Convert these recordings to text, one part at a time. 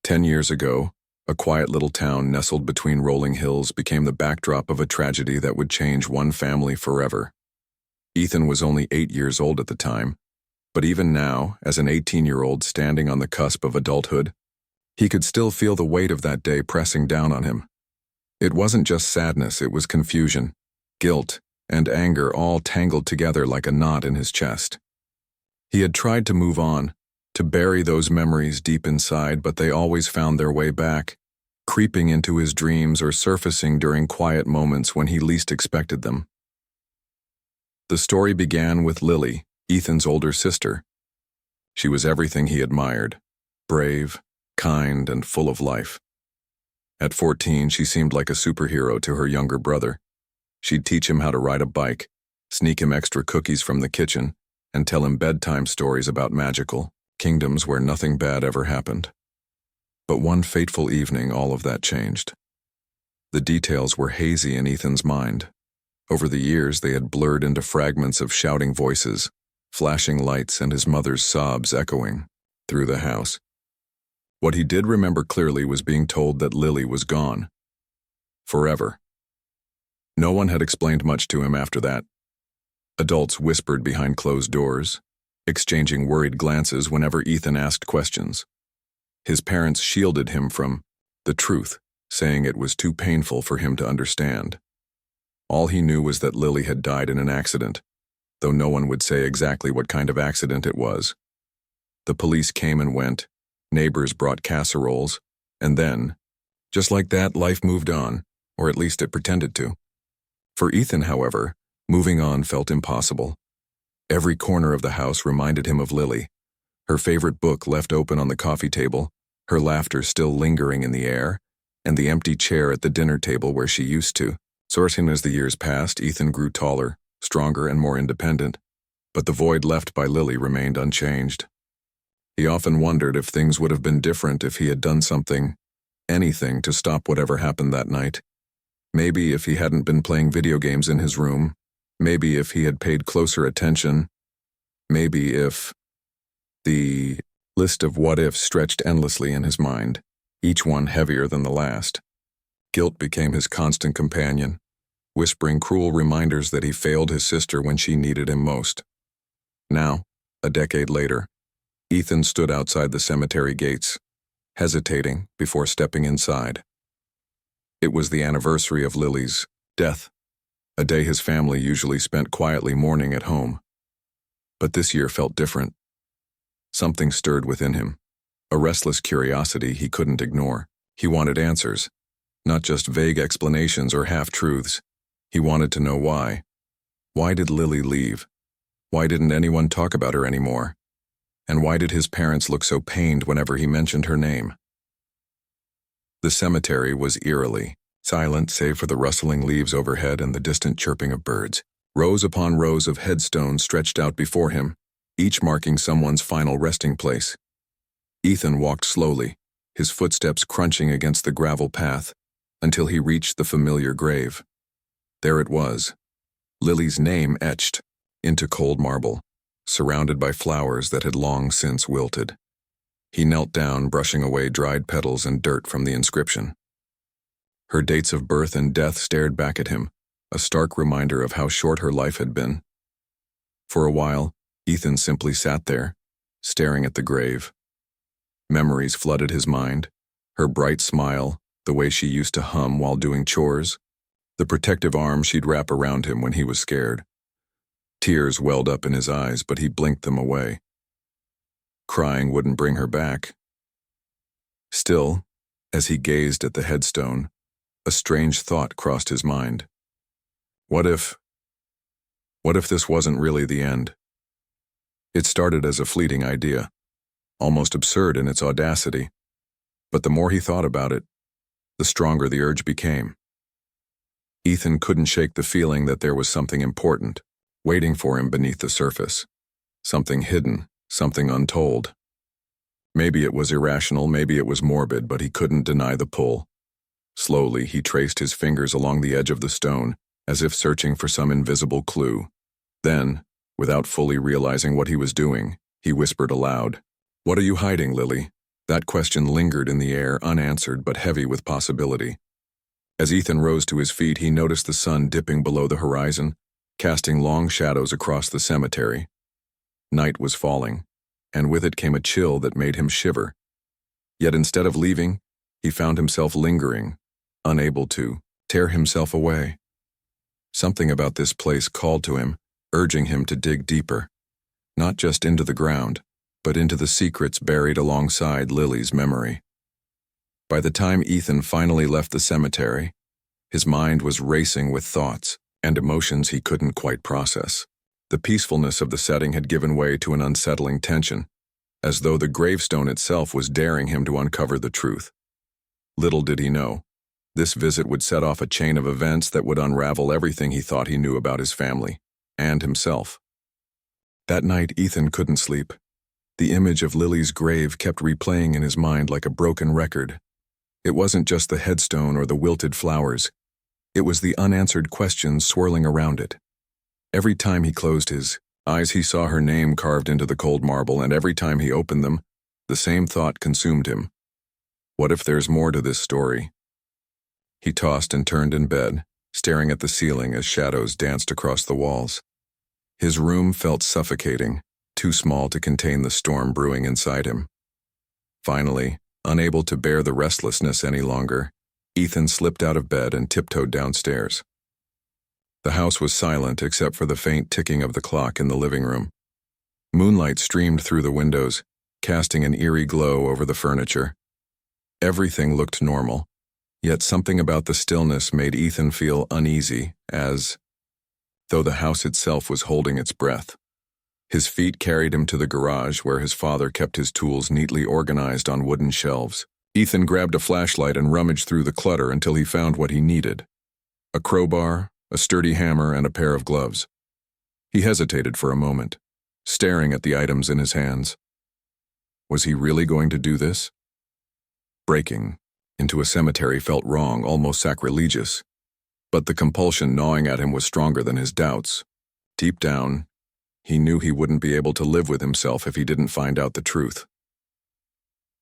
10 years ago, a quiet little town nestled between rolling hills became the backdrop of a tragedy that would change one family forever. Ethan was only 8 years old at the time, but even now, as an 18-year-old standing on the cusp of adulthood, he could still feel the weight of that day pressing down on him. It wasn't just sadness, it was confusion, guilt, and anger all tangled together like a knot in his chest. He had tried to move on, to bury those memories deep inside, but they always found their way back, creeping into his dreams or surfacing during quiet moments when he least expected them. The story began with Lily, Ethan's older sister. She was everything he admired, brave, kind, and full of life. At 14, she seemed like a superhero to her younger brother. She'd teach him how to ride a bike, sneak him extra cookies from the kitchen, and tell him bedtime stories about magical kingdoms where nothing bad ever happened. But one fateful evening, all of that changed. The details were hazy in Ethan's mind. Over the years, they had blurred into fragments of shouting voices, flashing lights, and his mother's sobs echoing through the house. What he did remember clearly was being told that Lily was gone. Forever. No one had explained much to him after that. Adults whispered behind closed doors, exchanging worried glances whenever Ethan asked questions. His parents shielded him from the truth, saying it was too painful for him to understand. All he knew was that Lily had died in an accident, though no one would say exactly what kind of accident it was. The police came and went, neighbors brought casseroles, and then, just like that, life moved on, or at least it pretended to. For Ethan, however, moving on felt impossible. Every corner of the house reminded him of Lily, her favorite book left open on the coffee table, her laughter still lingering in the air, and the empty chair at the dinner table where she used to. Soaring as the years passed, Ethan grew taller, stronger, and more independent, but the void left by Lily remained unchanged. He often wondered if things would have been different if he had done something, anything, to stop whatever happened that night. Maybe if he hadn't been playing video games in his room, maybe if he had paid closer attention, maybe if... The list of what-ifs stretched endlessly in his mind, each one heavier than the last. Guilt became his constant companion, whispering cruel reminders that he failed his sister when she needed him most. Now, a decade later, Ethan stood outside the cemetery gates, hesitating before stepping inside. It was the anniversary of Lily's death, a day his family usually spent quietly mourning at home. But this year felt different. Something stirred within him, a restless curiosity he couldn't ignore. He wanted answers, not just vague explanations or half-truths. He wanted to know why. Why did Lily leave? Why didn't anyone talk about her anymore? And why did his parents look so pained whenever he mentioned her name? The cemetery was eerily silent save for the rustling leaves overhead and the distant chirping of birds. Rows upon rows of headstones stretched out before him, each marking someone's final resting place. Ethan walked slowly, his footsteps crunching against the gravel path, until he reached the familiar grave. There it was, Lily's name etched into cold marble, surrounded by flowers that had long since wilted. He knelt down, brushing away dried petals and dirt from the inscription. Her dates of birth and death stared back at him, a stark reminder of how short her life had been. For a while, Ethan simply sat there, staring at the grave. Memories flooded his mind, her bright smile, the way she used to hum while doing chores, the protective arm she'd wrap around him when he was scared. Tears welled up in his eyes, but he blinked them away. Crying wouldn't bring her back. Still, as he gazed at the headstone, a strange thought crossed his mind. What if this wasn't really the end? It started as a fleeting idea, almost absurd in its audacity, but the more he thought about it, the stronger the urge became. Ethan couldn't shake the feeling that there was something important waiting for him beneath the surface, something hidden, something untold. Maybe it was irrational, maybe it was morbid, but he couldn't deny the pull. Slowly, he traced his fingers along the edge of the stone, as if searching for some invisible clue. Then, without fully realizing what he was doing, he whispered aloud, "What are you hiding, Lily? That question lingered in the air, unanswered but heavy with possibility. As Ethan rose to his feet, he noticed the sun dipping below the horizon, casting long shadows across the cemetery. Night was falling, and with it came a chill that made him shiver. Yet instead of leaving, he found himself lingering, unable to tear himself away. Something about this place called to him, urging him to dig deeper, not just into the ground, but into the secrets buried alongside Lily's memory. By the time Ethan finally left the cemetery, his mind was racing with thoughts and emotions he couldn't quite process. The peacefulness of the setting had given way to an unsettling tension, as though the gravestone itself was daring him to uncover the truth. Little did he know, this visit would set off a chain of events that would unravel everything he thought he knew about his family and himself. That night, Ethan couldn't sleep. The image of Lily's grave kept replaying in his mind like a broken record. It wasn't just the headstone or the wilted flowers. It was the unanswered questions swirling around it. Every time he closed his eyes, he saw her name carved into the cold marble, and every time he opened them, the same thought consumed him. What if there's more to this story? He tossed and turned in bed, staring at the ceiling as shadows danced across the walls. His room felt suffocating, too small to contain the storm brewing inside him. Finally, unable to bear the restlessness any longer, Ethan slipped out of bed and tiptoed downstairs. The house was silent except for the faint ticking of the clock in the living room. Moonlight streamed through the windows, casting an eerie glow over the furniture. Everything looked normal, yet something about the stillness made Ethan feel uneasy, as though the house itself was holding its breath. His feet carried him to the garage where his father kept his tools neatly organized on wooden shelves. Ethan grabbed a flashlight and rummaged through the clutter until he found what he needed: a crowbar, a sturdy hammer, and a pair of gloves. He hesitated for a moment, staring at the items in his hands. Was he really going to do this? Breaking into a cemetery felt wrong, almost sacrilegious. But the compulsion gnawing at him was stronger than his doubts. Deep down, he knew he wouldn't be able to live with himself if he didn't find out the truth.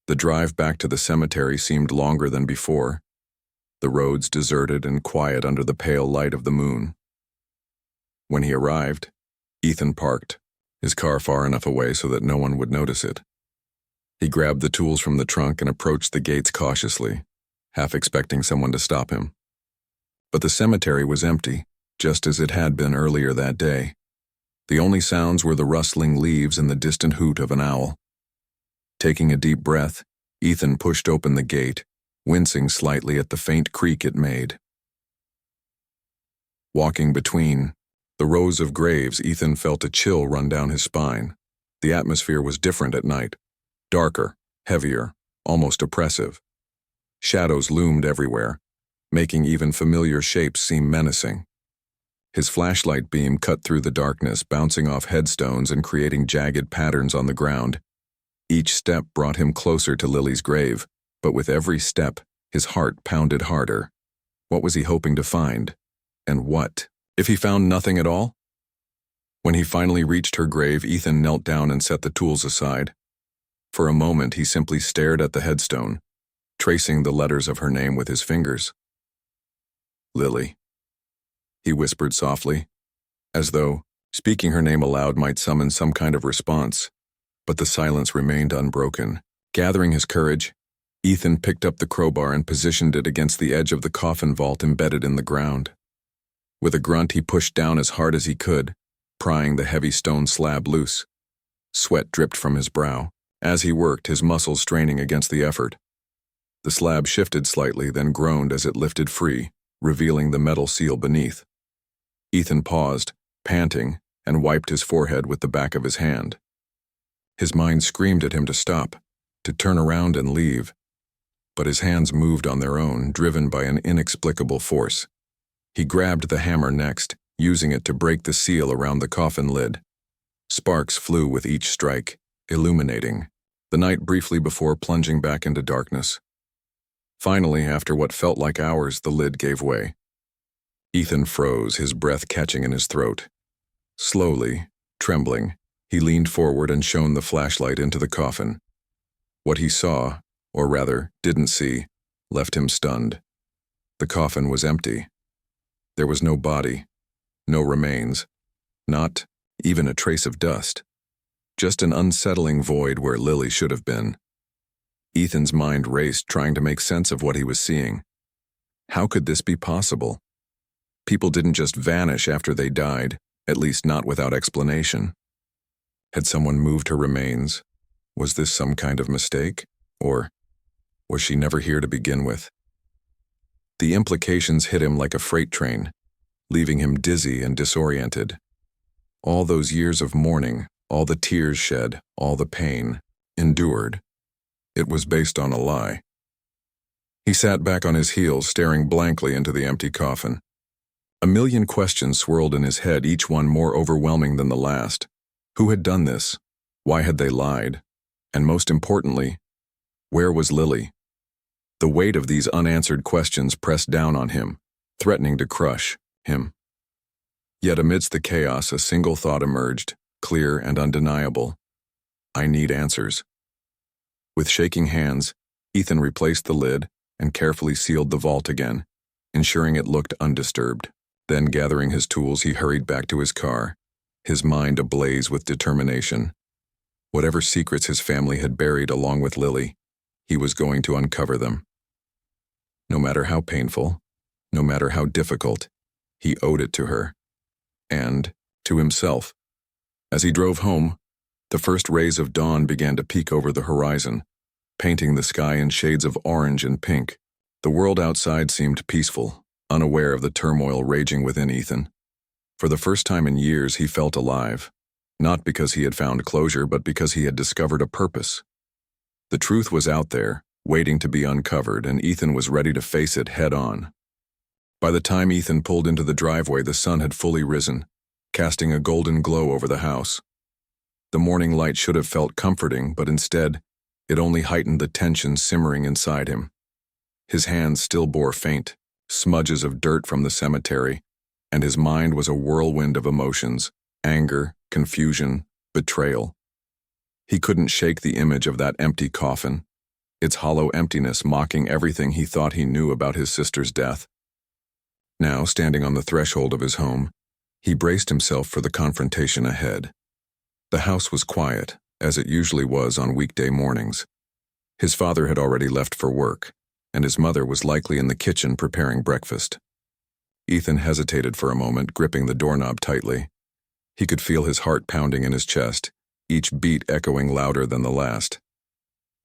The drive back to the cemetery seemed longer than before, the roads deserted and quiet under the pale light of the moon. When he arrived, Ethan parked, his car far enough away so that no one would notice it. He grabbed the tools from the trunk and approached the gates cautiously, half expecting someone to stop him. But the cemetery was empty, just as it had been earlier that day. The only sounds were the rustling leaves and the distant hoot of an owl. Taking a deep breath, Ethan pushed open the gate, wincing slightly at the faint creak it made. Walking between the rows of graves, Ethan felt a chill run down his spine. The atmosphere was different at night, darker, heavier, almost oppressive. Shadows loomed everywhere, making even familiar shapes seem menacing. His flashlight beam cut through the darkness, bouncing off headstones and creating jagged patterns on the ground. Each step brought him closer to Lily's grave, but with every step, his heart pounded harder. What was he hoping to find? And what if he found nothing at all? When he finally reached her grave, Ethan knelt down and set the tools aside. For a moment, he simply stared at the headstone, tracing the letters of her name with his fingers. Lily, he whispered softly, as though speaking her name aloud might summon some kind of response, but the silence remained unbroken. Gathering his courage, Ethan picked up the crowbar and positioned it against the edge of the coffin vault embedded in the ground. With a grunt, he pushed down as hard as he could, prying the heavy stone slab loose. Sweat dripped from his brow. As he worked, his muscles straining against the effort. The slab shifted slightly, then groaned as it lifted free, revealing the metal seal beneath. Ethan paused, panting, and wiped his forehead with the back of his hand. His mind screamed at him to stop, to turn around and leave. But his hands moved on their own, driven by an inexplicable force. He grabbed the hammer next, using it to break the seal around the coffin lid. Sparks flew with each strike, illuminating the night briefly before plunging back into darkness. Finally, after what felt like hours, the lid gave way. Ethan froze, his breath catching in his throat. Slowly, trembling, he leaned forward and shone the flashlight into the coffin. What he saw, or rather, didn't see, left him stunned. The coffin was empty. There was no body, no remains, not even a trace of dust. Just an unsettling void where Lily should have been. Ethan's mind raced, trying to make sense of what he was seeing. How could this be possible? People didn't just vanish after they died, at least not without explanation. Had someone moved her remains? Was this some kind of mistake? Or was she never here to begin with? The implications hit him like a freight train, leaving him dizzy and disoriented. All those years of mourning, all the tears shed, all the pain endured. It was based on a lie. He sat back on his heels, staring blankly into the empty coffin. A million questions swirled in his head, each one more overwhelming than the last. Who had done this? Why had they lied? And most importantly, where was Lily? The weight of these unanswered questions pressed down on him, threatening to crush him. Yet amidst the chaos, a single thought emerged, clear and undeniable. I need answers. With shaking hands, Ethan replaced the lid and carefully sealed the vault again, ensuring it looked undisturbed. Then, gathering his tools, he hurried back to his car, his mind ablaze with determination. Whatever secrets his family had buried along with Lily, he was going to uncover them. No matter how painful, no matter how difficult, he owed it to her. And to himself. As he drove home, the first rays of dawn began to peek over the horizon, painting the sky in shades of orange and pink. The world outside seemed peaceful, unaware of the turmoil raging within Ethan. For the first time in years, he felt alive, not because he had found closure, but because he had discovered a purpose. The truth was out there, waiting to be uncovered, and Ethan was ready to face it head-on. By the time Ethan pulled into the driveway, the sun had fully risen, casting a golden glow over the house. The morning light should have felt comforting, but instead, it only heightened the tension simmering inside him. His hands still bore faint smudges of dirt from the cemetery, and his mind was a whirlwind of emotions: anger, confusion, betrayal. He couldn't shake the image of that empty coffin, its hollow emptiness mocking everything he thought he knew about his sister's death. Now, standing on the threshold of his home, he braced himself for the confrontation ahead. The house was quiet, as it usually was on weekday mornings. His father had already left for work, and his mother was likely in the kitchen preparing breakfast. Ethan hesitated for a moment, gripping the doorknob tightly. He could feel his heart pounding in his chest, each beat echoing louder than the last.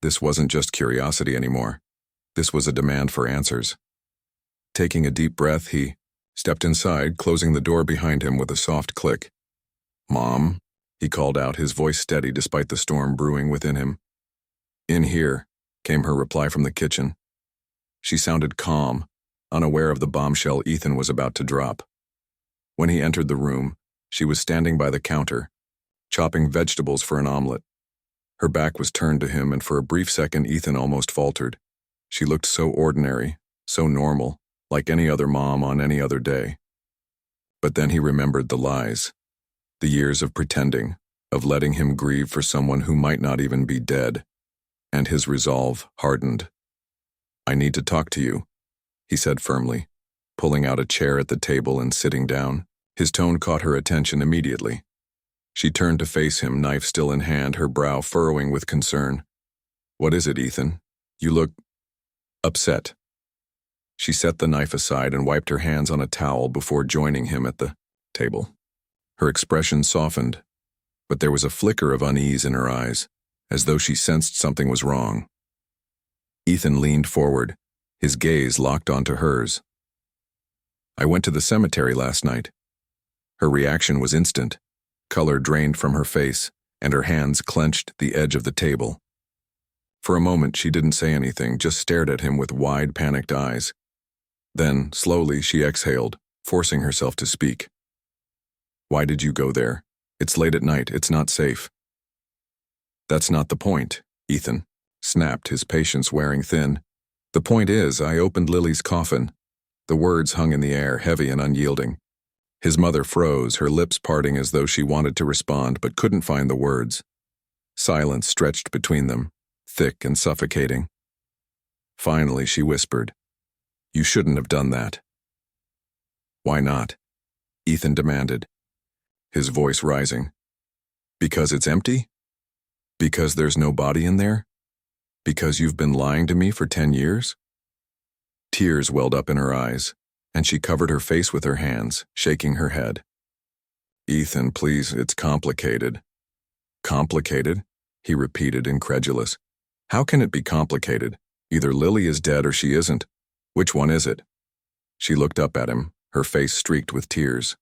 This wasn't just curiosity anymore. This was a demand for answers. Taking a deep breath, he stepped inside, closing the door behind him with a soft click. "Mom," he called out, his voice steady despite the storm brewing within him. "In here," came her reply from the kitchen. She sounded calm, unaware of the bombshell Ethan was about to drop. When he entered the room, she was standing by the counter, chopping vegetables for an omelet. Her back was turned to him, and for a brief second Ethan almost faltered. She looked so ordinary, so normal, like any other mom on any other day. But then he remembered the lies, the years of pretending, of letting him grieve for someone who might not even be dead, and his resolve hardened. "I need to talk to you," he said firmly, pulling out a chair at the table and sitting down. His tone caught her attention immediately. She turned to face him, knife still in hand, her brow furrowing with concern. "What is it, Ethan? You look upset." She set the knife aside and wiped her hands on a towel before joining him at the table. Her expression softened, but there was a flicker of unease in her eyes, as though she sensed something was wrong. Ethan leaned forward, his gaze locked onto hers. "I went to the cemetery last night." Her reaction was instant. Color drained from her face, and her hands clenched the edge of the table. For a moment, she didn't say anything, just stared at him with wide, panicked eyes. Then, slowly, she exhaled, forcing herself to speak. "Why did you go there? It's late at night, it's not safe." "That's not the point," Ethan snapped, his patience wearing thin. "The point is, I opened Lily's coffin." The words hung in the air, heavy and unyielding. His mother froze, her lips parting as though she wanted to respond but couldn't find the words. Silence stretched between them, thick and suffocating. Finally, she whispered, "You shouldn't have done that." "Why not?" Ethan demanded, his voice rising. "Because it's empty? Because there's no body in there? Because you've been lying to me for 10 years? Tears welled up in her eyes, and she covered her face with her hands, shaking her head. "Ethan, please, it's complicated." "Complicated?" he repeated, incredulous. "How can it be complicated? Either Lily is dead or she isn't. Which one is it?" She looked up at him, her face streaked with tears.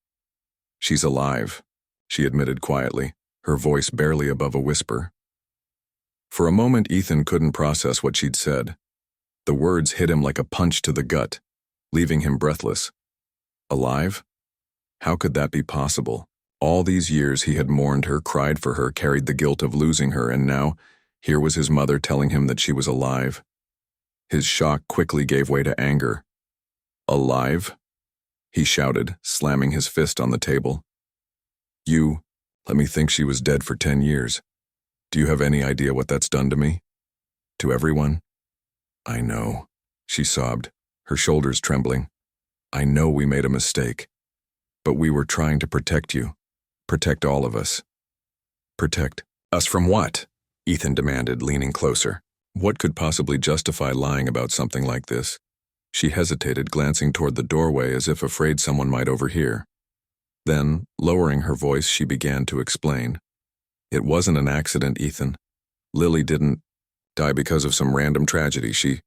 "She's alive," she admitted quietly, her voice barely above a whisper. For a moment, Ethan couldn't process what she'd said. The words hit him like a punch to the gut, leaving him breathless. Alive? How could that be possible? All these years he had mourned her, cried for her, carried the guilt of losing her, and now, here was his mother telling him that she was alive. His shock quickly gave way to anger. "Alive?" he shouted, slamming his fist on the table. "You let me think she was dead for 10 years. Do you have any idea what that's done to me? To everyone?" "I know," she sobbed, her shoulders trembling. "I know we made a mistake. But we were trying to protect you. Protect all of us." "Protect us from what?" Ethan demanded, leaning closer. What could possibly justify lying about something like this? She hesitated, glancing toward the doorway as if afraid someone might overhear. Then, lowering her voice, she began to explain. "It wasn't an accident, Ethan. Lily didn't die because of some random tragedy. She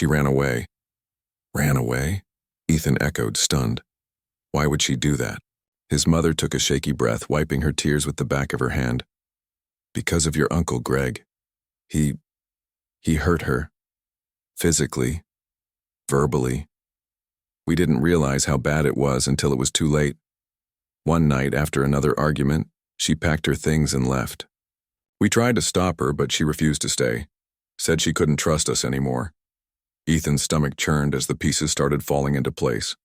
ran away." "Ran away?" Ethan echoed, stunned. Why would she do that? His mother took a shaky breath, wiping her tears with the back of her hand. "Because of your Uncle Greg. He hurt her. Physically. Verbally. We didn't realize how bad it was until it was too late. One night, after another argument, she packed her things and left. We tried to stop her, but she refused to stay. Said she couldn't trust us anymore." Ethan's stomach churned as the pieces started falling into place.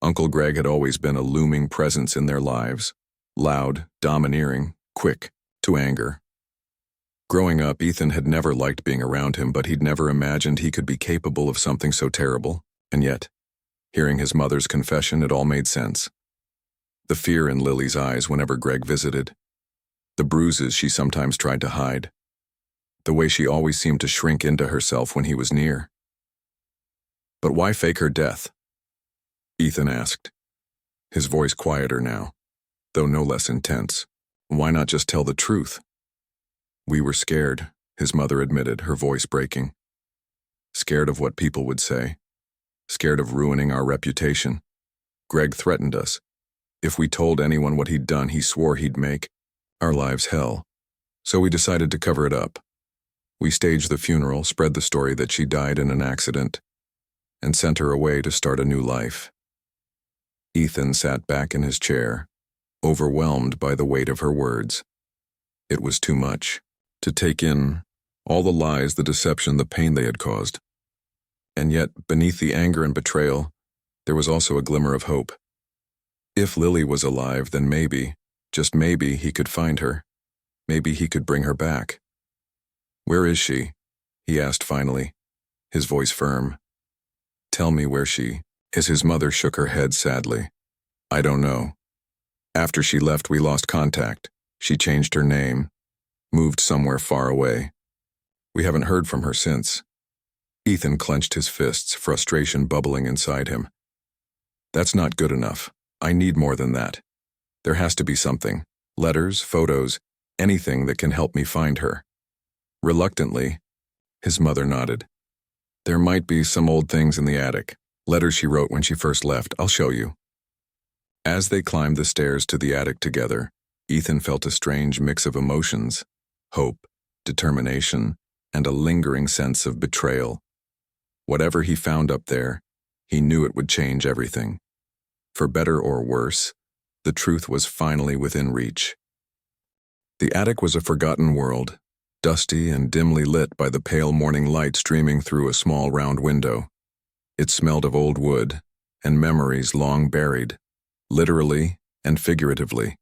Uncle Greg had always been a looming presence in their lives. Loud, domineering, quick to anger. Growing up, Ethan had never liked being around him, but he'd never imagined he could be capable of something so terrible. And yet, hearing his mother's confession, it all made sense. The fear in Lily's eyes whenever Greg visited. The bruises she sometimes tried to hide. The way she always seemed to shrink into herself when he was near. "But why fake her death?" Ethan asked, his voice quieter now, though no less intense. "Why not just tell the truth?" "We were scared," his mother admitted, her voice breaking. "Scared of what people would say. Scared of ruining our reputation. Greg threatened us. If we told anyone what he'd done, he swore he'd make our lives hell. So we decided to cover it up. We staged the funeral, spread the story that she died in an accident, and sent her away to start a new life." Ethan sat back in his chair, overwhelmed by the weight of her words. It was too much to take in, all the lies, the deception, the pain they had caused. And yet, beneath the anger and betrayal, there was also a glimmer of hope. If Lily was alive, then maybe, just maybe, he could find her. Maybe he could bring her back. "Where is she?" he asked finally, his voice firm. "Tell me where she is." His mother shook her head sadly. "I don't know. After she left, we lost contact. She changed her name, moved somewhere far away. We haven't heard from her since." Ethan clenched his fists, frustration bubbling inside him. "That's not good enough. I need more than that. There has to be something. Letters, photos, anything that can help me find her." Reluctantly, his mother nodded. "There might be some old things in the attic. Letters she wrote when she first left. I'll show you." As they climbed the stairs to the attic together, Ethan felt a strange mix of emotions: hope, determination, and a lingering sense of betrayal. Whatever he found up there, he knew it would change everything. For better or worse, the truth was finally within reach. The attic was a forgotten world, dusty and dimly lit by the pale morning light streaming through a small round window. It smelled of old wood and memories long buried, literally and figuratively.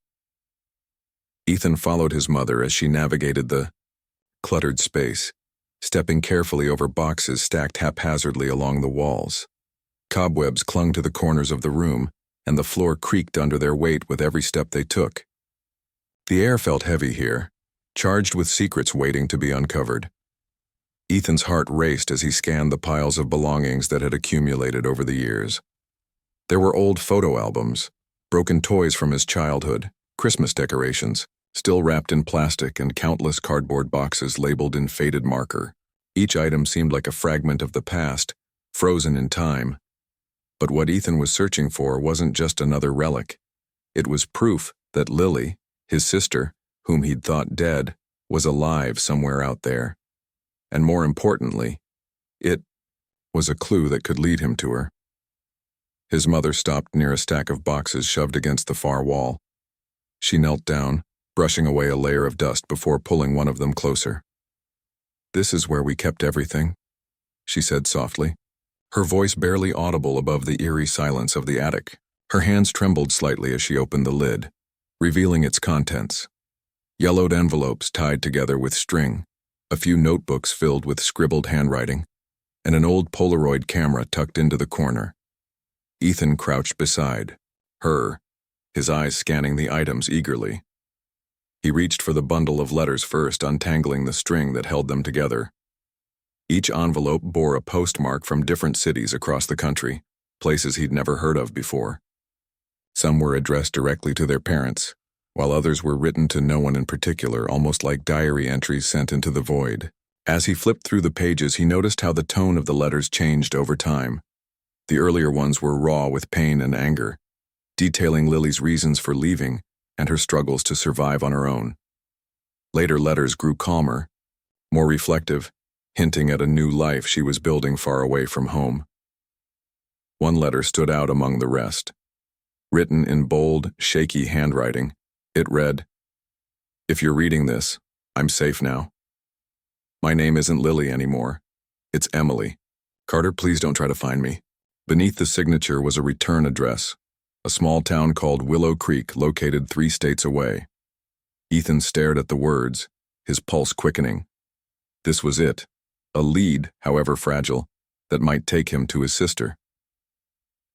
Ethan followed his mother as she navigated the cluttered space, stepping carefully over boxes stacked haphazardly along the walls. Cobwebs clung to the corners of the room, and the floor creaked under their weight with every step they took. The air felt heavy here, charged with secrets waiting to be uncovered. Ethan's heart raced as he scanned the piles of belongings that had accumulated over the years. There were old photo albums, broken toys from his childhood, Christmas decorations, still wrapped in plastic, and countless cardboard boxes labeled in faded marker. Each item seemed like a fragment of the past, frozen in time. But what Ethan was searching for wasn't just another relic. It was proof that Lily, his sister, whom he'd thought dead, was alive somewhere out there. And more importantly, it was a clue that could lead him to her. His mother stopped near a stack of boxes shoved against the far wall. She knelt down, brushing away a layer of dust before pulling one of them closer. "This is where we kept everything," she said softly, her voice barely audible above the eerie silence of the attic. Her hands trembled slightly as she opened the lid, revealing its contents. Yellowed envelopes tied together with string, a few notebooks filled with scribbled handwriting, and an old Polaroid camera tucked into the corner. Ethan crouched beside her, his eyes scanning the items eagerly. He reached for the bundle of letters first, untangling the string that held them together. Each envelope bore a postmark from different cities across the country, places he'd never heard of before. Some were addressed directly to their parents, while others were written to no one in particular, almost like diary entries sent into the void. As he flipped through the pages, he noticed how the tone of the letters changed over time. The earlier ones were raw with pain and anger, detailing Lily's reasons for leaving and her struggles to survive on her own. Later letters grew calmer, more reflective, hinting at a new life she was building far away from home. One letter stood out among the rest. Written in bold, shaky handwriting, it read, "If you're reading this, I'm safe now. My name isn't Lily anymore. It's Emily. Carter, please don't try to find me." Beneath the signature was a return address, a small town called Willow Creek, located 3 states away. Ethan stared at the words, his pulse quickening. This was it, a lead, however fragile, that might take him to his sister.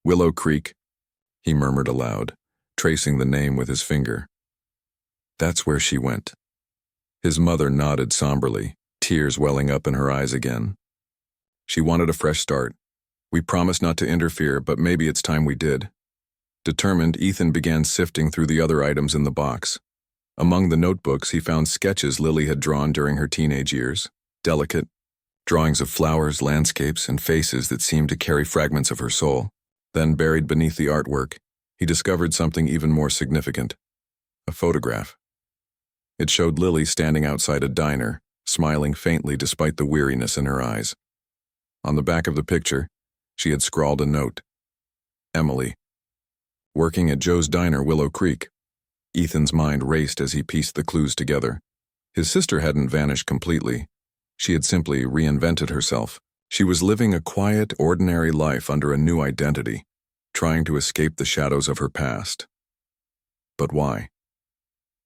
"Willow Creek," he murmured aloud, tracing the name with his finger. "That's where she went." His mother nodded somberly, tears welling up in her eyes again. "She wanted a fresh start. We promised not to interfere, but maybe it's time we did." Determined, Ethan began sifting through the other items in the box. Among the notebooks, he found sketches Lily had drawn during her teenage years, delicate drawings of flowers, landscapes, and faces that seemed to carry fragments of her soul. Then, buried beneath the artwork, he discovered something even more significant, a photograph. It showed Lily standing outside a diner, smiling faintly despite the weariness in her eyes. On the back of the picture, she had scrawled a note. "Emily. Working at Joe's Diner, Willow Creek." Ethan's mind raced as he pieced the clues together. His sister hadn't vanished completely. She had simply reinvented herself. She was living a quiet, ordinary life under a new identity, trying to escape the shadows of her past. But why?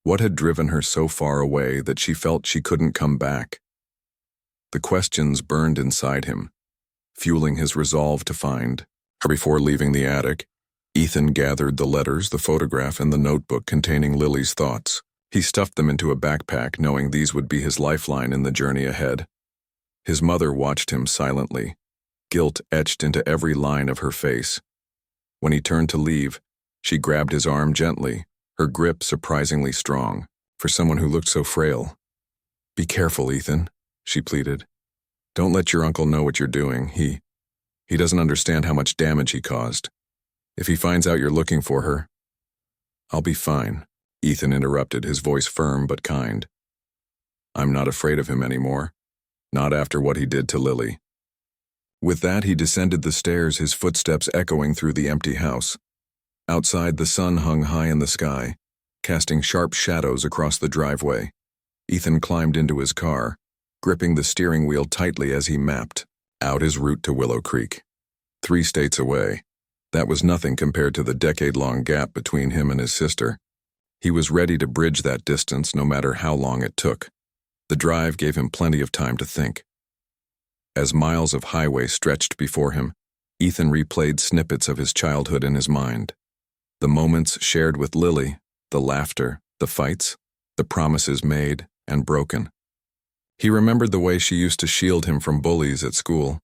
What had driven her so far away that she felt she couldn't come back? The questions burned inside him, fueling his resolve to find her. Before leaving the attic, Ethan gathered the letters, the photograph, and the notebook containing Lily's thoughts. He stuffed them into a backpack, knowing these would be his lifeline in the journey ahead. His mother watched him silently, guilt etched into every line of her face. When he turned to leave, she grabbed his arm gently, her grip surprisingly strong, for someone who looked so frail. "Be careful, Ethan," she pleaded. "Don't let your uncle know what you're doing. He doesn't understand how much damage he caused. If he finds out you're looking for her—" "I'll be fine," Ethan interrupted, his voice firm but kind. "I'm not afraid of him anymore, not after what he did to Lily." With that, he descended the stairs, his footsteps echoing through the empty house. Outside, the sun hung high in the sky, casting sharp shadows across the driveway. Ethan climbed into his car, gripping the steering wheel tightly as he mapped out his route to Willow Creek. 3 states away. That was nothing compared to the decade-long gap between him and his sister. He was ready to bridge that distance no matter how long it took. The drive gave him plenty of time to think. As miles of highway stretched before him, Ethan replayed snippets of his childhood in his mind. The moments shared with Lily, the laughter, the fights, the promises made and broken. He remembered the way she used to shield him from bullies at school,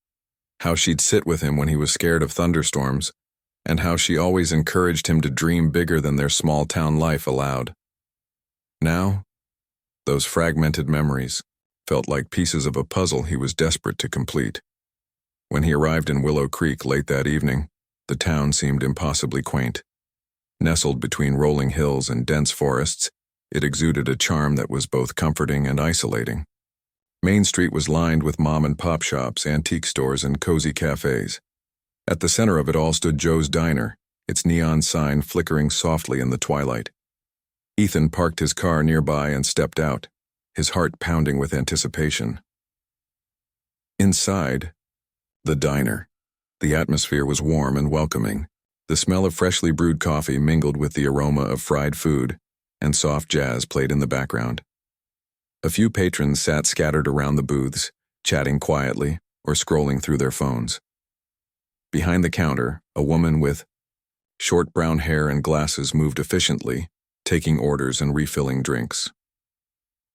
how she'd sit with him when he was scared of thunderstorms, and how she always encouraged him to dream bigger than their small-town life allowed. Now, those fragmented memories felt like pieces of a puzzle he was desperate to complete. When he arrived in Willow Creek late that evening, the town seemed impossibly quaint. Nestled between rolling hills and dense forests, it exuded a charm that was both comforting and isolating. Main Street was lined with mom-and-pop shops, antique stores, and cozy cafes. At the center of it all stood Joe's Diner, its neon sign flickering softly in the twilight. Ethan parked his car nearby and stepped out, his heart pounding with anticipation. Inside the diner, the atmosphere was warm and welcoming. The smell of freshly brewed coffee mingled with the aroma of fried food, and soft jazz played in the background. A few patrons sat scattered around the booths, chatting quietly or scrolling through their phones. Behind the counter, a woman with short brown hair and glasses moved efficiently, taking orders and refilling drinks.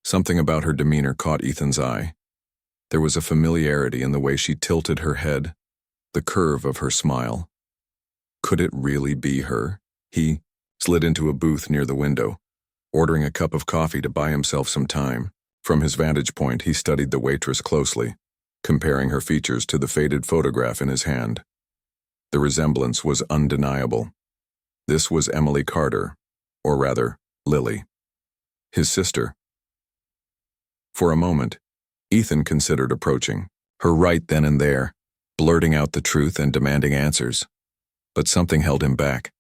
Something about her demeanor caught Ethan's eye. There was a familiarity in the way she tilted her head, the curve of her smile. Could it really be her? He slid into a booth near the window, ordering a cup of coffee to buy himself some time. From his vantage point, he studied the waitress closely, comparing her features to the faded photograph in his hand. The resemblance was undeniable. This was Emily Carter, or rather, Lily, his sister. For a moment, Ethan considered approaching her right then and there, blurting out the truth and demanding answers. But something held him back.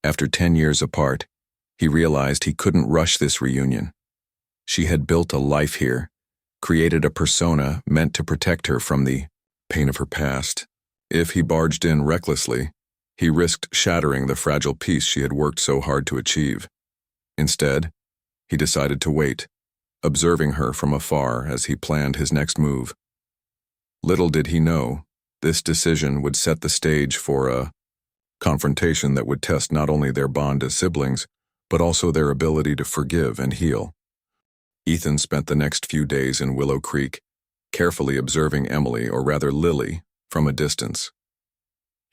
After 10 years apart, he realized he couldn't rush this reunion. She had built a life here, created a persona meant to protect her from the pain of her past. If he barged in recklessly, he risked shattering the fragile peace she had worked so hard to achieve. Instead, he decided to wait, observing her from afar as he planned his next move. Little did he know, this decision would set the stage for a confrontation that would test not only their bond as siblings, but also their ability to forgive and heal. Ethan spent the next few days in Willow Creek, carefully observing Emily, or rather Lily, from a distance.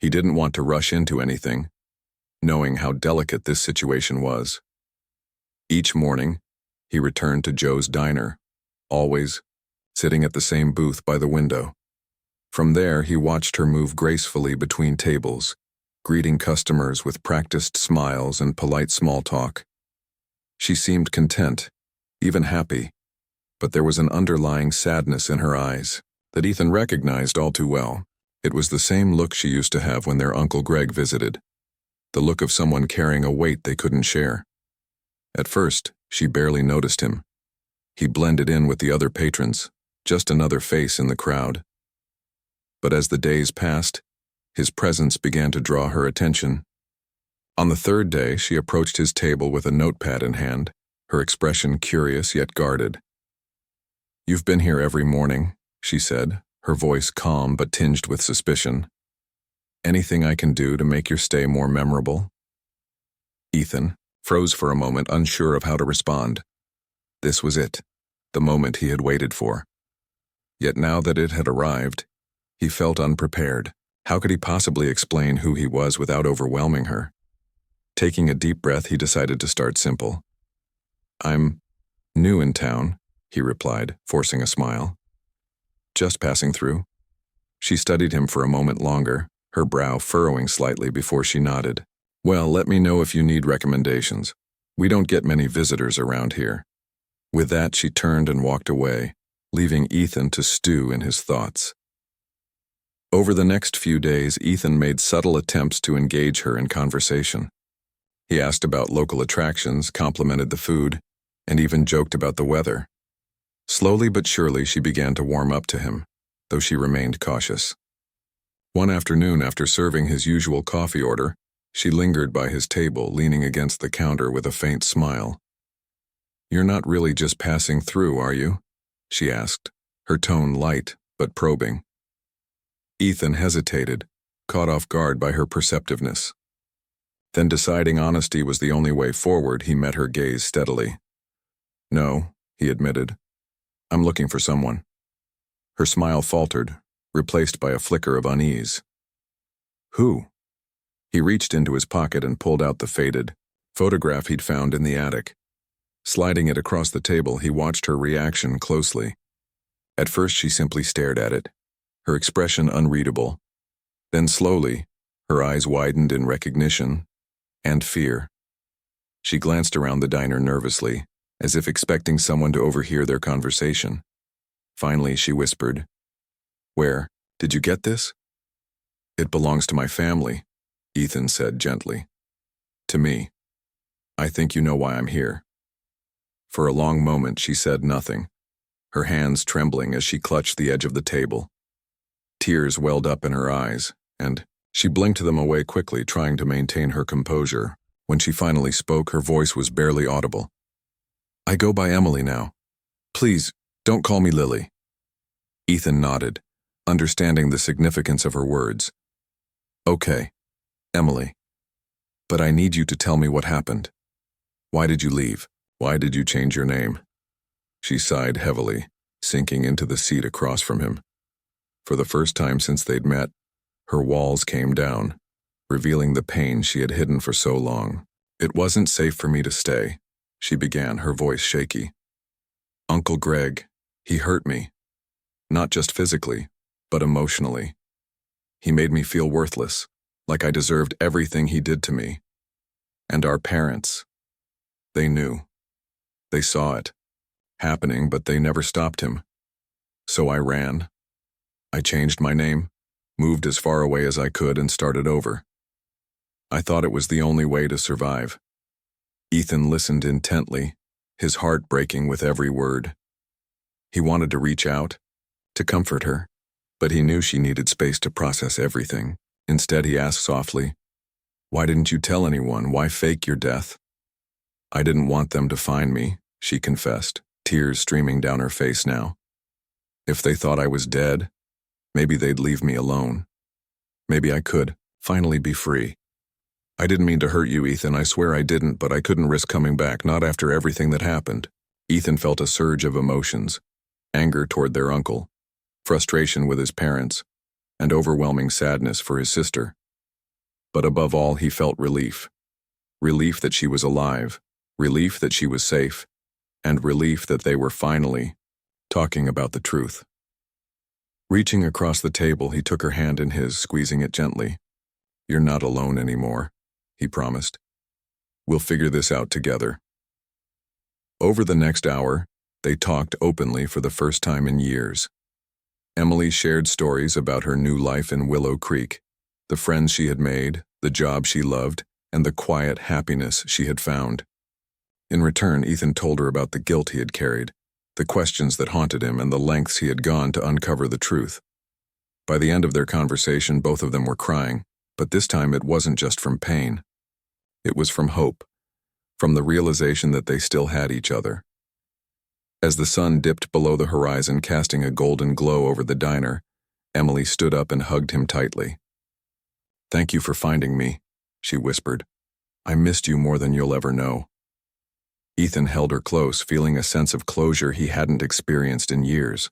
He didn't want to rush into anything, knowing how delicate this situation was. Each morning, he returned to Joe's Diner, always sitting at the same booth by the window. From there, he watched her move gracefully between tables, greeting customers with practiced smiles and polite small talk. She seemed content, even happy, but there was an underlying sadness in her eyes that Ethan recognized all too well. It was the same look she used to have when their Uncle Greg visited, the look of someone carrying a weight they couldn't share. At first, she barely noticed him. He blended in with the other patrons, just another face in the crowd. But as the days passed, his presence began to draw her attention. On the third day, she approached his table with a notepad in hand, her expression curious yet guarded. "You've been here every morning," she said, her voice calm but tinged with suspicion. "Anything I can do to make your stay more memorable?" Ethan froze for a moment, unsure of how to respond. This was it, the moment he had waited for. Yet now that it had arrived, he felt unprepared. How could he possibly explain who he was without overwhelming her? Taking a deep breath, he decided to start simple. "I'm new in town," he replied, forcing a smile. "Just passing through." She studied him for a moment longer, her brow furrowing slightly before she nodded. "Well, let me know if you need recommendations. We don't get many visitors around here." With that, she turned and walked away, leaving Ethan to stew in his thoughts. Over the next few days, Ethan made subtle attempts to engage her in conversation. He asked about local attractions, complimented the food, and even joked about the weather. Slowly but surely, she began to warm up to him, though she remained cautious. One afternoon, after serving his usual coffee order, she lingered by his table, leaning against the counter with a faint smile. "You're not really just passing through, are you?" she asked, her tone light but probing. Ethan hesitated, caught off guard by her perceptiveness. Then, deciding honesty was the only way forward, he met her gaze steadily. "No," he admitted. "I'm looking for someone." Her smile faltered, replaced by a flicker of unease. "Who?" He reached into his pocket and pulled out the faded photograph he'd found in the attic. Sliding it across the table, he watched her reaction closely. At first, she simply stared at it, her expression unreadable. Then slowly, her eyes widened in recognition and fear. She glanced around the diner nervously, as if expecting someone to overhear their conversation. Finally, she whispered, "Where did you get this?" "It belongs to my family," Ethan said gently. "To me. I think you know why I'm here." For a long moment, she said nothing, her hands trembling as she clutched the edge of the table. Tears welled up in her eyes, and she blinked them away quickly, trying to maintain her composure. When she finally spoke, her voice was barely audible. "I go by Emily now. Please, don't call me Lily." Ethan nodded, understanding the significance of her words. "Okay, Emily. But I need you to tell me what happened. Why did you leave? Why did you change your name?" She sighed heavily, sinking into the seat across from him. For the first time since they'd met, her walls came down, revealing the pain she had hidden for so long. "It wasn't safe for me to stay," she began, her voice shaky. "Uncle Greg, he hurt me. Not just physically, but emotionally. He made me feel worthless, like I deserved everything he did to me. And our parents, they knew. They saw it happening, but they never stopped him. So I ran. I changed my name, moved as far away as I could, and started over. I thought it was the only way to survive." Ethan listened intently, his heart breaking with every word. He wanted to reach out, to comfort her, but he knew she needed space to process everything. Instead, he asked softly, "Why didn't you tell anyone? Why fake your death?" "I didn't want them to find me," she confessed, tears streaming down her face now. "If they thought I was dead, maybe they'd leave me alone. Maybe I could finally be free. I didn't mean to hurt you, Ethan. I swear I didn't, but I couldn't risk coming back, not after everything that happened." Ethan felt a surge of emotions, anger toward their uncle, frustration with his parents, and overwhelming sadness for his sister. But above all, he felt relief. Relief that she was alive, relief that she was safe, and relief that they were finally talking about the truth. Reaching across the table, he took her hand in his, squeezing it gently. "You're not alone anymore," he promised. "We'll figure this out together." Over the next hour, they talked openly for the first time in years. Emily shared stories about her new life in Willow Creek, the friends she had made, the job she loved, and the quiet happiness she had found. In return, Ethan told her about the guilt he had carried, the questions that haunted him, and the lengths he had gone to uncover the truth. By the end of their conversation, both of them were crying, but this time it wasn't just from pain. It was from hope, from the realization that they still had each other. As the sun dipped below the horizon, casting a golden glow over the diner, Emily stood up and hugged him tightly. "Thank you for finding me," she whispered. "I missed you more than you'll ever know." Ethan held her close, feeling a sense of closure he hadn't experienced in years.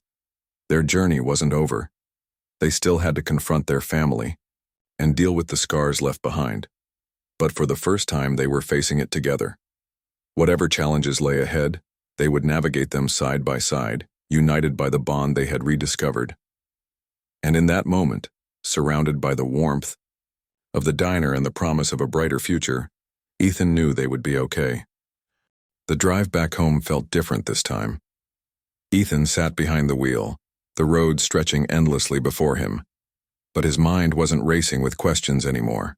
Their journey wasn't over. They still had to confront their family and deal with the scars left behind. But for the first time, they were facing it together. Whatever challenges lay ahead, they would navigate them side by side, united by the bond they had rediscovered. And in that moment, surrounded by the warmth of the diner and the promise of a brighter future, Ethan knew they would be okay. The drive back home felt different this time. Ethan sat behind the wheel, the road stretching endlessly before him. But his mind wasn't racing with questions anymore.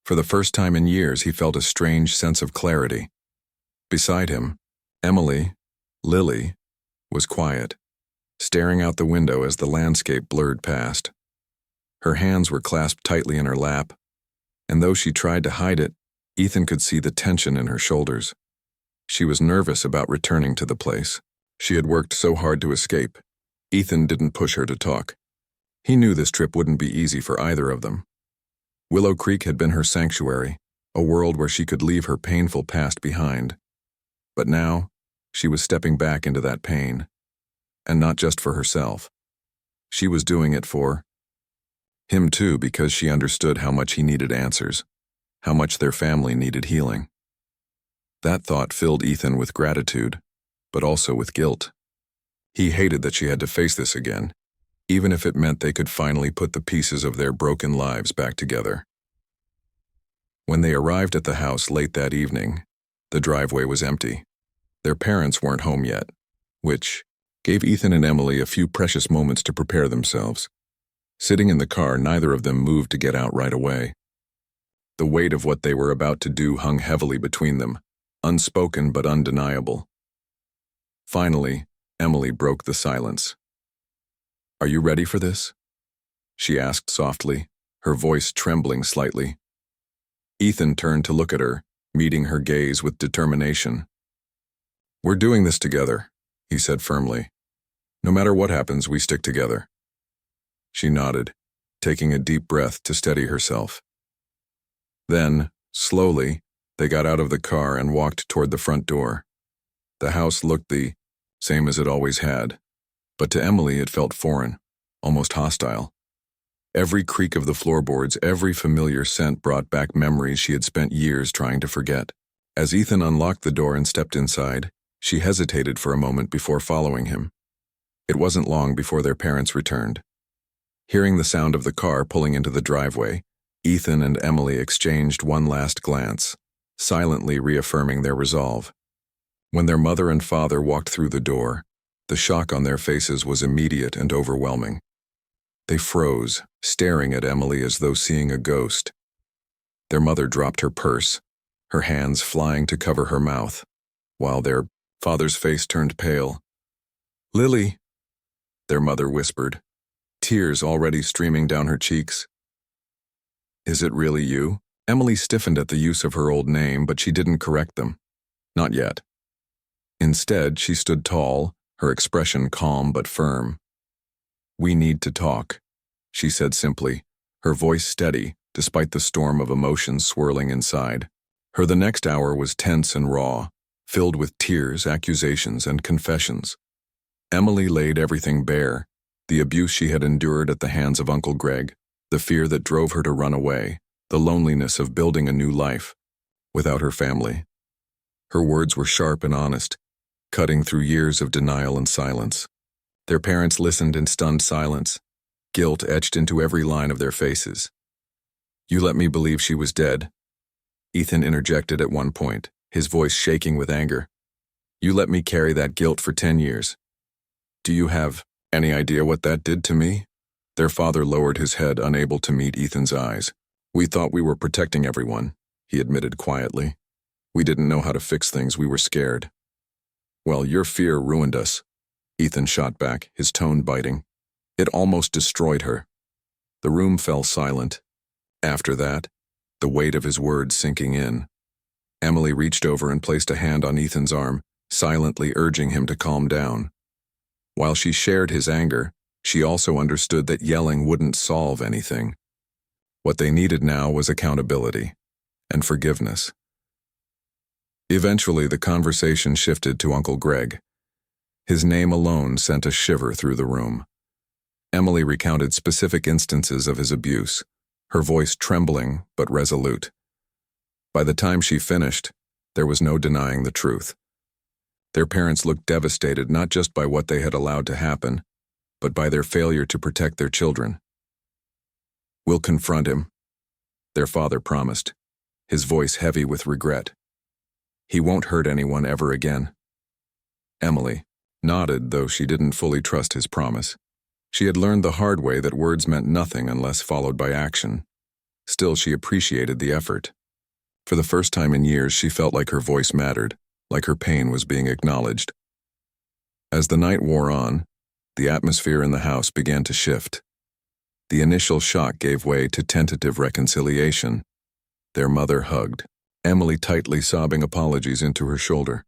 For the first time in years, he felt a strange sense of clarity. Beside him, Emily, Lily, was quiet, staring out the window as the landscape blurred past. Her hands were clasped tightly in her lap, and though she tried to hide it, Ethan could see the tension in her shoulders. She was nervous about returning to the place she had worked so hard to escape. Ethan didn't push her to talk. He knew this trip wouldn't be easy for either of them. Willow Creek had been her sanctuary, a world where she could leave her painful past behind. But now, she was stepping back into that pain. And not just for herself. She was doing it for him too, because she understood how much he needed answers, how much their family needed healing. That thought filled Ethan with gratitude, but also with guilt. He hated that she had to face this again, even if it meant they could finally put the pieces of their broken lives back together. When they arrived at the house late that evening, the driveway was empty. Their parents weren't home yet, which gave Ethan and Emily a few precious moments to prepare themselves. Sitting in the car, neither of them moved to get out right away. The weight of what they were about to do hung heavily between them, unspoken but undeniable. Finally, Emily broke the silence. "Are you ready for this?" she asked softly, her voice trembling slightly. Ethan turned to look at her, meeting her gaze with determination. "We're doing this together," he said firmly. "No matter what happens, we stick together." She nodded, taking a deep breath to steady herself. Then, slowly, they got out of the car and walked toward the front door. The house looked the same as it always had, but to Emily it felt foreign, almost hostile. Every creak of the floorboards, every familiar scent brought back memories she had spent years trying to forget. As Ethan unlocked the door and stepped inside, she hesitated for a moment before following him. It wasn't long before their parents returned. Hearing the sound of the car pulling into the driveway, Ethan and Emily exchanged one last glance, silently reaffirming their resolve. When their mother and father walked through the door, the shock on their faces was immediate and overwhelming. They froze, staring at Emily as though seeing a ghost. Their mother dropped her purse, her hands flying to cover her mouth, while their father's face turned pale. "Lily," their mother whispered, tears already streaming down her cheeks. "Is it really you?" Emily stiffened at the use of her old name, but she didn't correct them. Not yet. Instead, she stood tall, her expression calm but firm. "We need to talk," she said simply, her voice steady, despite the storm of emotions swirling inside. The next hour was tense and raw, filled with tears, accusations, and confessions. Emily laid everything bare, the abuse she had endured at the hands of Uncle Greg, the fear that drove her to run away, the loneliness of building a new life without her family. Her words were sharp and honest, cutting through years of denial and silence. Their parents listened in stunned silence, guilt etched into every line of their faces. "You let me believe she was dead," Ethan interjected at one point, his voice shaking with anger. "You let me carry that guilt for 10 years. Do you have any idea what that did to me?" Their father lowered his head, unable to meet Ethan's eyes. "We thought we were protecting everyone," he admitted quietly. "We didn't know how to fix things, we were scared." "Well, your fear ruined us," Ethan shot back, his tone biting. "It almost destroyed her." The room fell silent. After that, the weight of his words sinking in, Emily reached over and placed a hand on Ethan's arm, silently urging him to calm down. While she shared his anger, she also understood that yelling wouldn't solve anything. What they needed now was accountability and forgiveness. Eventually, the conversation shifted to Uncle Greg. His name alone sent a shiver through the room. Emily recounted specific instances of his abuse, her voice trembling but resolute. By the time she finished, there was no denying the truth. Their parents looked devastated not just by what they had allowed to happen, but by their failure to protect their children. "We'll confront him," their father promised, his voice heavy with regret. "He won't hurt anyone ever again." Emily nodded, though she didn't fully trust his promise. She had learned the hard way that words meant nothing unless followed by action. Still, she appreciated the effort. For the first time in years, she felt like her voice mattered, like her pain was being acknowledged. As the night wore on, the atmosphere in the house began to shift. The initial shock gave way to tentative reconciliation. Their mother hugged, Emily tightly sobbing apologies into her shoulder.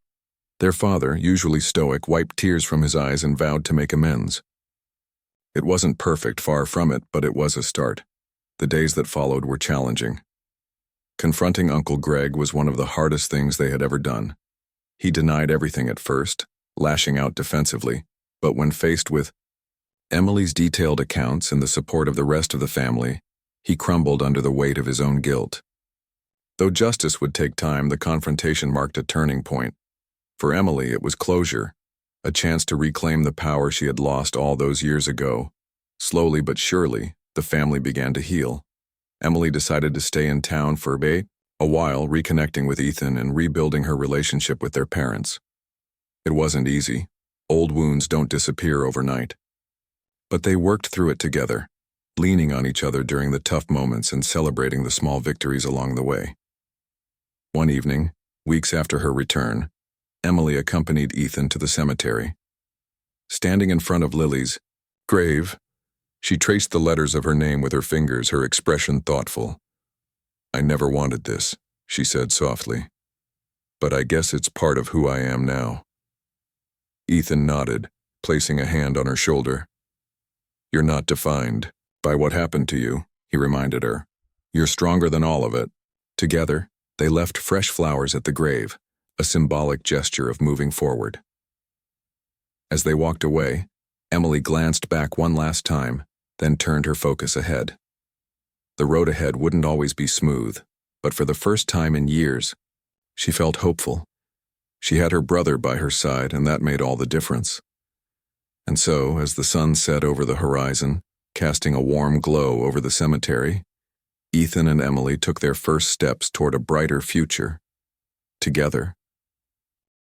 Their father, usually stoic, wiped tears from his eyes and vowed to make amends. It wasn't perfect, far from it, but it was a start. The days that followed were challenging. Confronting Uncle Greg was one of the hardest things they had ever done. He denied everything at first, lashing out defensively, but when faced with Emily's detailed accounts and the support of the rest of the family, he crumbled under the weight of his own guilt. Though justice would take time, the confrontation marked a turning point. For Emily, it was closure, a chance to reclaim the power she had lost all those years ago. Slowly but surely, the family began to heal. Emily decided to stay in town for a while, reconnecting with Ethan and rebuilding her relationship with their parents. It wasn't easy. Old wounds don't disappear overnight. But they worked through it together, leaning on each other during the tough moments and celebrating the small victories along the way. One evening, weeks after her return, Emily accompanied Ethan to the cemetery. Standing in front of Lily's grave, she traced the letters of her name with her fingers, her expression thoughtful. "I never wanted this," she said softly. "But I guess it's part of who I am now." Ethan nodded, placing a hand on her shoulder. "You're not defined by what happened to you," he reminded her. "You're stronger than all of it." Together, they left fresh flowers at the grave, a symbolic gesture of moving forward. As they walked away, Emily glanced back one last time, then turned her focus ahead. The road ahead wouldn't always be smooth, but for the first time in years, she felt hopeful. She had her brother by her side, and that made all the difference. And so, as the sun set over the horizon, casting a warm glow over the cemetery, Ethan and Emily took their first steps toward a brighter future. Together,